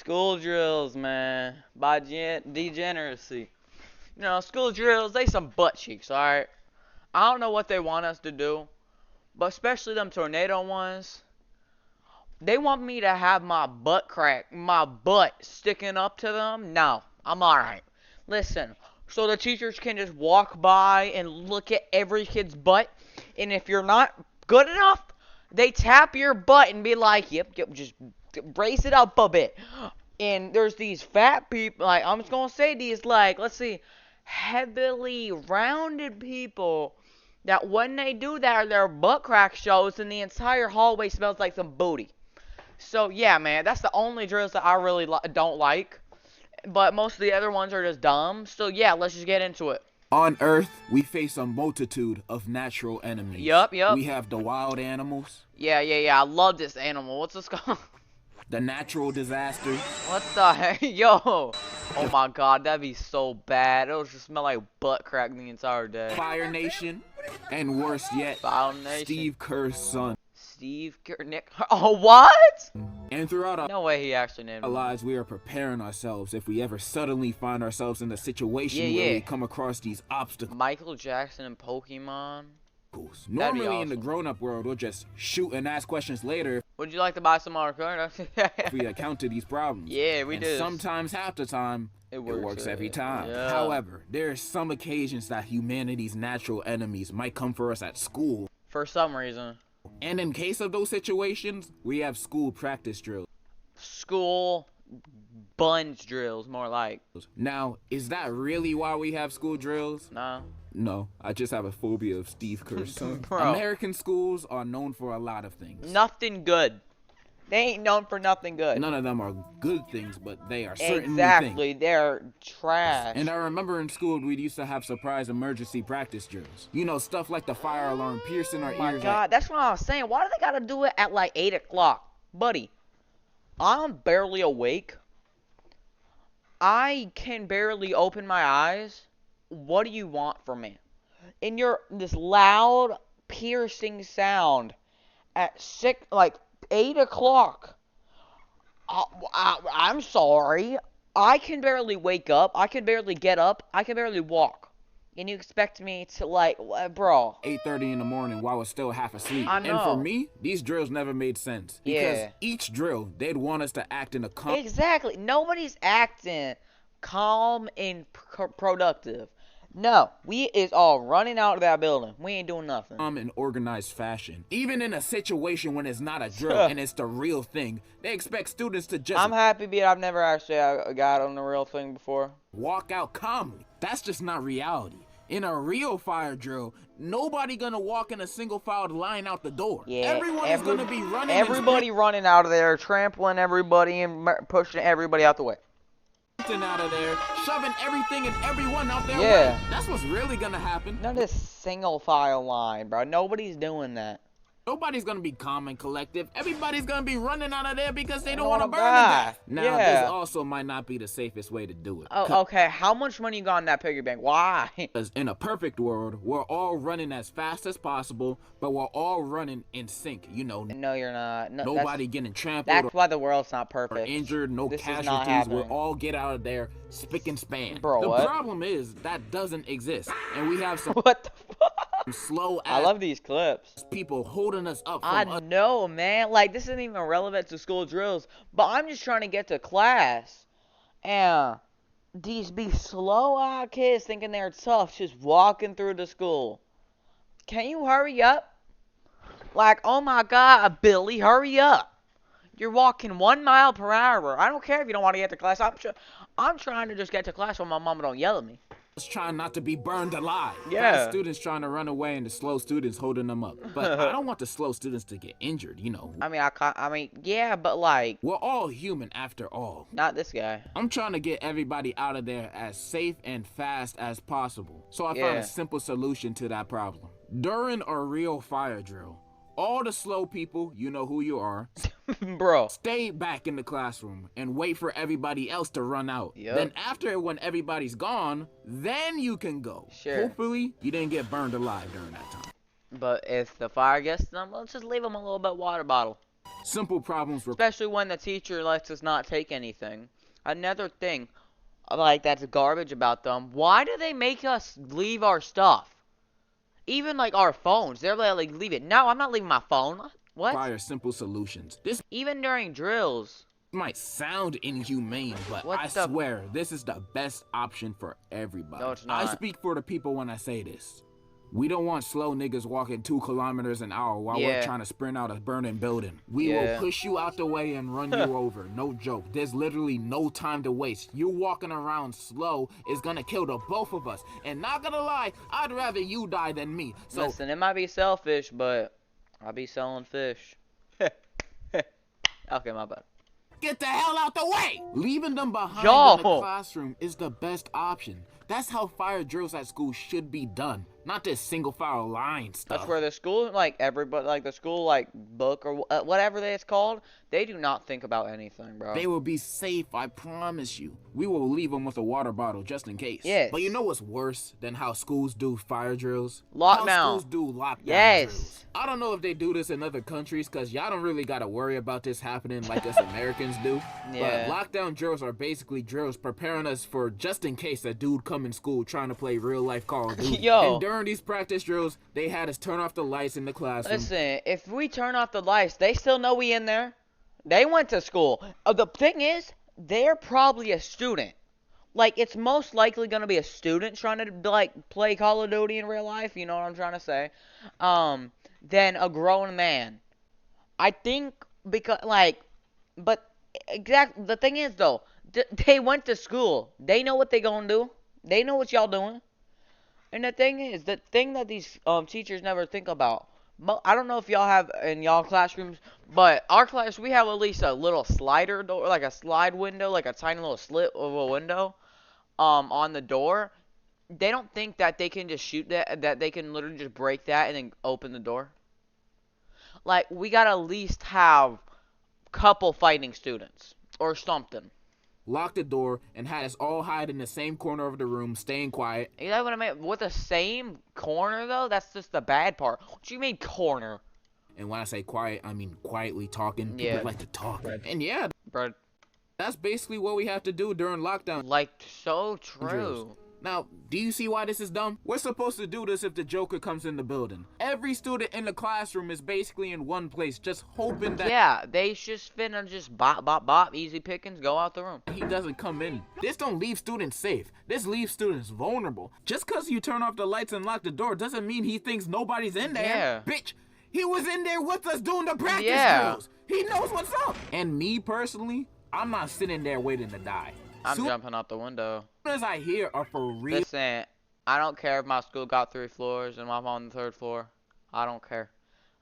School drills, man. By degeneracy. You know, school drills, they some butt cheeks, alright? I don't know what they want us to do, but especially them tornado ones. They want me to have my butt sticking up to them? No, I'm alright. Listen, so the teachers can just walk by and look at every kid's butt, and if you're not good enough, they tap your butt and be like, yep, just brace it up a bit. And there's these fat people, like, I'm just gonna say these, like, let's see, heavily rounded people that when they do that, their butt crack shows and the entire hallway smells like some booty. So yeah, man, that's the only drills that I really don't like. But most of the other ones are just dumb. So yeah, let's just get into it. On Earth, we face a multitude of natural enemies. Yup. We have the wild animals, Yeah. I love this animal. What's this called? the natural disasters, What the heck? Yo. Oh my god, that'd be so bad. It'll just smell like butt crack the entire day. Fire Nation, and worse yet, Foundation. Steve Kerr's son. Steve Nick. Oh, what? And throughout our No way he actually named him. lives, we are preparing ourselves if we ever suddenly find ourselves in a situation Yeah. where we come across these obstacles. Michael Jackson and Pokemon. Normally in the awesome. grown-up world, we'll just shoot and ask questions later Would you like to buy some more corn? if we account to these problems. Yeah, we and do. sometimes, half the time, It it works, works every time. yeah. However, there are some occasions that humanity's natural enemies might come for us at school. For some reason. And in case of those situations, we have school practice drills. School bunch drills, more like. Now, is that really why we have school drills? No. No, I just have a phobia of Steve Kerr's son. Bro. American schools are known for a lot of things. Nothing good. They ain't known for nothing good. None of them are good things, but they are certainly things. Exactly. They're trash. And I remember in school we used to have surprise emergency practice drills. You know, stuff like the fire alarm piercing our Oh my ears. god, that's what I was saying. Why do they gotta do it at like 8 o'clock? Buddy, I'm barely awake. I can barely open my eyes. What do you want from me? And you're this loud, piercing sound at 8 o'clock. I'm sorry. I can barely wake up. I can barely get up. I can barely walk. And you expect me to, like, bro. 8:30 in the morning while I was still half asleep. I And know. for me, these drills never made sense. Because Yeah. each drill, they'd want us to act in a calm Exactly. Nobody's acting calm and productive. No, we is all running out of that building. We ain't doing nothing. and organized fashion. Even in a situation when it's not a drill and it's the real thing, they expect students to just I'm happy, but I've never actually got on the real thing before. walk out calmly. That's just not reality. In a real fire drill, nobody gonna walk in a single filed line out the door. Yeah, Everyone is gonna be running. Everybody running out of there, trampling everybody and pushing everybody out the way. sprinting out of there, shoving everything and everyone out there. Yeah. Way. That's what's really gonna happen. None of this single file line, bro. Nobody's doing that. Nobody's gonna be calm and collective. Everybody's gonna be running out of there because they don't wanna want to burn to die. death. Now, Yeah. this also might not be the safest way to do it. Oh, okay. How much money you got in that piggy bank? Why? Because in a perfect world, we're all running as fast as possible, but we're all running in sync. You know, No, you're not. No, nobody getting trampled That's why the world's not or perfect. injured, no This is not casualties. We'll happening. all get out of there spick and span. Bro, the what? problem is that doesn't exist, and we have some What the fuck? slow I ass love these clips. people holding us up from I us. know, man. Like, this isn't even relevant to school drills, but I'm just trying to get to class. And these be slow-eyed kids thinking they're tough just walking through the school. Can you hurry up? Like, oh my god, Billy, hurry up. You're walking 1 mile per hour. I don't care if you don't want to get to class. I'm trying to just get to class so my mama don't yell at me. Trying not to be burned alive. Yeah. Fast students trying to run away and the slow students holding them up. But I don't want the slow students to get injured, you know. I mean, yeah, but like, We're all human after all. not this guy. I'm trying to get everybody out of there as safe and fast as possible. So I found Yeah. a simple solution to that problem. During a real fire drill, all the slow people, you know who you are, Bro. stay back in the classroom and wait for everybody else to run out. Yep. Then after when everybody's gone, then you can go. Sure. Hopefully you didn't get burned alive during that time. But if the fire gets them, let's just leave them a little bit water bottle. Simple problems were Especially when the teacher lets us not take anything. Another thing, like, that's garbage about them. Why do they make us leave our stuff? Even, like, our phones. They're like, leave it. No, I'm not leaving my phone. What? require simple solutions. This Even during drills. might sound inhumane, but What I the- swear this is the best option for everybody. No, it's I not. speak for the people when I say this. We don't want slow niggas walking 2 kilometers an hour while we're Yeah. trying to sprint out a burning building. We Yeah. will push you out the way and run you over. No joke. There's literally no time to waste. You walking around slow is gonna kill the both of us. And not gonna lie, I'd rather you die than me. So Listen, it might be selfish, but I'll be selling fish. Okay, my bad. get the hell out the way! Leaving them behind Yo. in the classroom is the best option. That's how fire drills at school should be done. Not this single file line stuff. That's where the school, like, everybody, like, the school, like, book or whatever it's called, they do not think about anything, bro. They will be safe, I promise you. We will leave them with a water bottle just in case. Yes. But you know what's worse than how schools do fire drills? Lockdown. How schools do lockdown Yes. drills. I don't know if they do this in other countries because y'all don't really got to worry about this happening like us Americans do. Yeah. But lockdown drills are basically drills preparing us for just in case a dude come in school trying to play real life Call of Duty. Yo. And during these practice drills, they had us turn off the lights in the classroom. Listen, if we turn off the lights, they still know we in there. They went to school. The thing is, they're probably a student. Like, it's most likely going to be a student trying to, like, play Call of Duty in real life, you know what I'm trying to say, than a grown man. I think because, like, but, the thing is, though, they went to school. They know what they gonna do. They know what y'all doing. And the thing is, the thing that these teachers never think about, I don't know if y'all have in y'all classrooms, but our class, we have at least a little slider door, like a slide window, like a tiny little slit of a window, on the door. They don't think that they can just shoot that they can literally just break that and then open the door. Like, we gotta at least have couple fighting students or something. Locked the door and had us all hide in the same corner of the room, staying quiet. Is that what I mean? With the same corner, though? That's just the bad part. What do you mean corner? And when I say quiet, I mean quietly talking. Yeah. People like to talk. And yeah, Bro, that's basically what we have to do during lockdown like, so drills. true. Now, do you see why this is dumb? We're supposed to do this if the Joker comes in the building. Every student in the classroom is basically in one place, just hoping that Yeah, they just finna just bop, bop, bop, easy pickings, go out the room. he doesn't come in. This don't leave students safe. This leaves students vulnerable. Just because you turn off the lights and lock the door doesn't mean he thinks nobody's in there. Yeah. Bitch, he was in there with us doing the practice Yeah. drills. He knows what's up. And me personally, I'm not sitting there waiting to die. I'm Soon jumping out the window. as I hear a for real Listen, I don't care if my school got 3 floors and I'm on the 3rd floor. I don't care.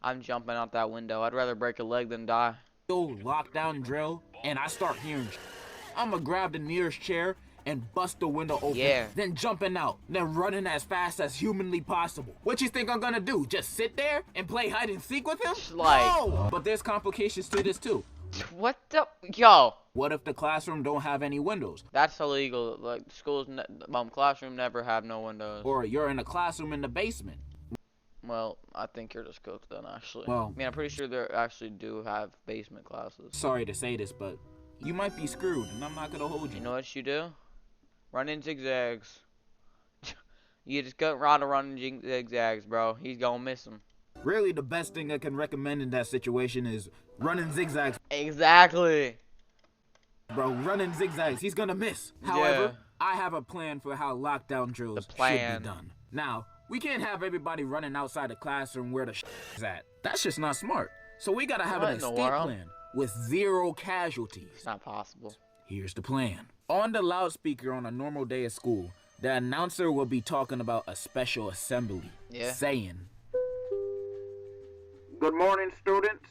I'm jumping out that window. I'd rather break a leg than die. lockdown drill and I start hearing I'ma grab the nearest chair and bust the window open. Yeah. Then jumping out, then running as fast as humanly possible. What you think I'm gonna do? Just sit there and play hide and seek with him? Like- No! But there's complications to this too. What the? Yo, What if the classroom don't have any windows? that's illegal. Like, classroom never have no windows. Or you're in a classroom in the basement. Well, I think you're just cooked then, actually. Well- I mean, I'm pretty sure they actually do have basement classes. Sorry to say this, but you might be screwed and I'm not gonna hold you. You know what you do? Run in zigzags. You just got Rada running zigzags, bro. He's gonna miss him. Really, the best thing I can recommend in that situation is running zigzags. Exactly. Bro, running zigzags, he's gonna miss. Yeah. However, I have a plan for how lockdown drills The plan. should be done. Now, we can't have everybody running outside the classroom where the is at. That's just not smart. So we gotta have What an in the escape world? plan with 0 casualties. It's not possible. Here's the plan. On the loudspeaker on a normal day at school, the announcer will be talking about a special assembly, Yeah. saying, Good morning, students.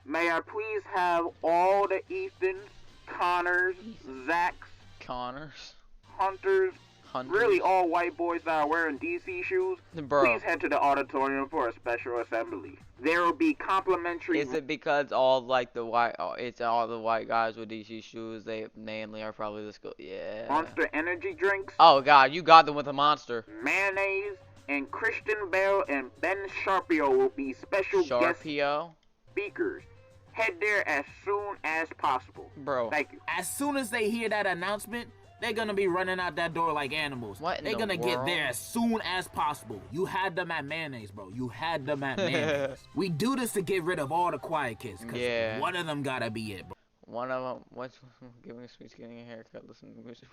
May I please have all the Ethans, Connors, Zachs, Connors. Hunters, Hunters. really all white boys that are wearing DC shoes, Bro. please head to the auditorium for a special assembly. There will be complimentary... Is it because all like the white? Oh, it's all the white guys with DC shoes. They mainly are probably the school. Yeah. Monster energy drinks, Oh God, you got them with a monster. mayonnaise, and Christian Bale and Ben Sharpio will be special guest Sharpio. speakers. head there as soon as possible. Bro. Thank you. As soon as they hear that announcement, they're gonna be running out that door like animals. What in They're the gonna get world? there as soon as possible. You had them at mayonnaise, bro. You had them at mayonnaise. We do this to get rid of all the quiet kids. Cause Yeah. one of them gotta be it, bro. One of them, what's giving a speech, getting a haircut, listening to music.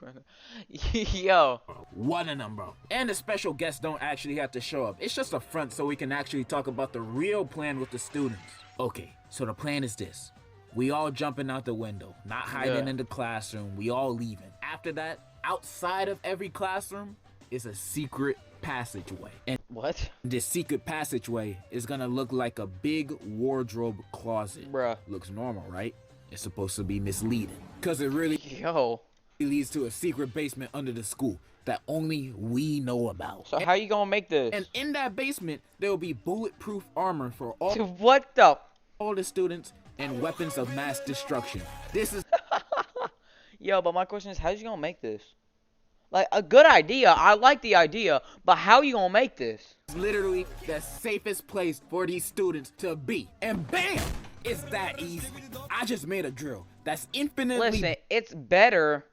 Yo. One of them, bro. And the special guests don't actually have to show up. It's just a front so we can actually talk about the real plan with the students. Okay, so the plan is this. We all jumping out the window, not hiding Yeah. in the classroom. We all leaving. After that, outside of every classroom is a secret passageway. And What? this secret passageway is gonna look like a big wardrobe closet. Bruh. Looks normal, right? It's supposed to be misleading. Cause it really Yo. leads to a secret basement under the school that only we know about. So how you gonna make this? And in that basement, there will be bulletproof armor for What the? all the students and weapons of mass destruction. This is Yo, but my question is, how you gonna make this? Like, a good idea. I like the idea, but how you gonna make this? literally the safest place for these students to be. And bam! It's that easy. I just made a drill that's infinitely Listen, it's better,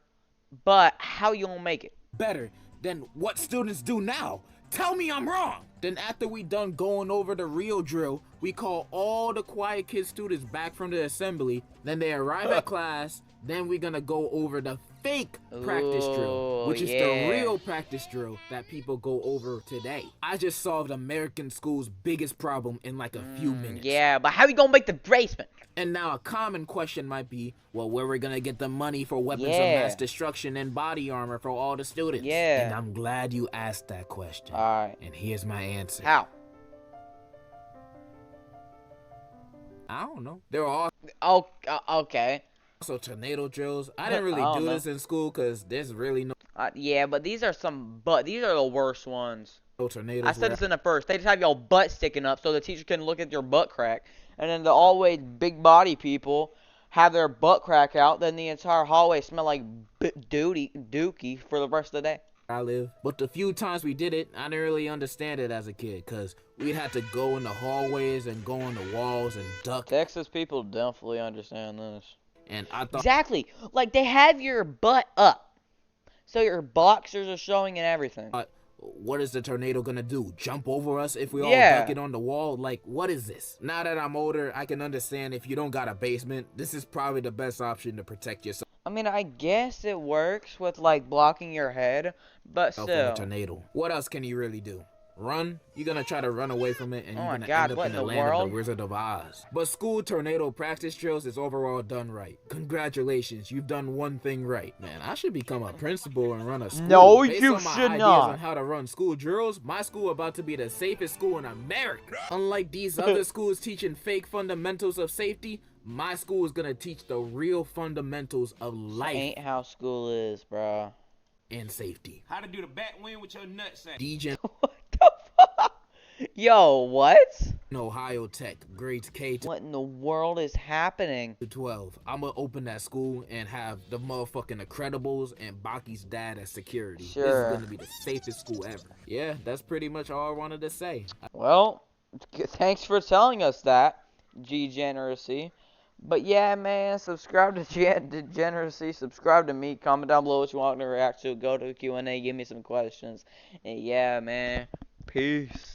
but how you gonna make it? better than what students do now. Tell me I'm wrong. Then after we done going over the real drill, we call all the quiet kid students back from the assembly. Then they arrive at class. Then we're gonna go over the fake practice drill, Ooh, which is yeah. the real practice drill that people go over today. I just solved American school's biggest problem in like a few minutes. Yeah, but how you gonna make the basement? And now a common question might be, well, where we gonna get the money for weapons of Yeah. mass destruction and body armor for all the students? Yeah. And I'm glad you asked that question. Alright. And here's my answer. How? I don't know. There are Oh, okay. also tornado drills. I didn't really I don't do know. this in school because there's really no Yeah, but these are these are the worst ones. tornadoes. I said where this in the first. They just have your butt sticking up so the teacher can look at your butt crack. And then the always big body people have their butt crack out. Then the entire hallway smell like dookie for the rest of the day. I live. But the few times we did it, I didn't really understand it as a kid because we'd have to go in the hallways and go on the walls and duck. Texas people definitely understand this. And I thought Exactly. Like, they have your butt up. So your boxers are showing and everything. what is the tornado gonna do? Jump over us if we all Yeah. duck it on the wall? Like, what is this? Now that I'm older, I can understand if you don't got a basement, this is probably the best option to protect yourself I mean, I guess it works with, like, blocking your head. But from a still. tornado. What else can you really do? Run? You're gonna try to run away from it and Oh you're my gonna God, end up what in the in the land of world? the Wizard of Oz. But school tornado practice drills is overall done right. Congratulations, you've done one thing right. Man, I should become a principal and run a school. No, Based you on my should ideas not. on how to run school drills, my school about to be the safest school in America. Unlike these other schools teaching fake fundamentals of safety, my school is gonna teach the real fundamentals of life Ain't how school is, bro. and safety. How to do the bat wing with your nutsack. DJ What the fuck? Yo, what? Ohio Tech, grades K to What in the world is happening? 12. I'm gonna open that school and have the motherfucking Incredibles and Baki's dad as security. This Sure. is gonna be the safest school ever. Yeah, that's pretty much all I wanted to say. Well, thanks for telling us that, Degeneracy. But yeah, man, subscribe to Degeneracy, subscribe to me, comment down below what you want me to react to, go to the Q&A, give me some questions. And yeah, man, peace.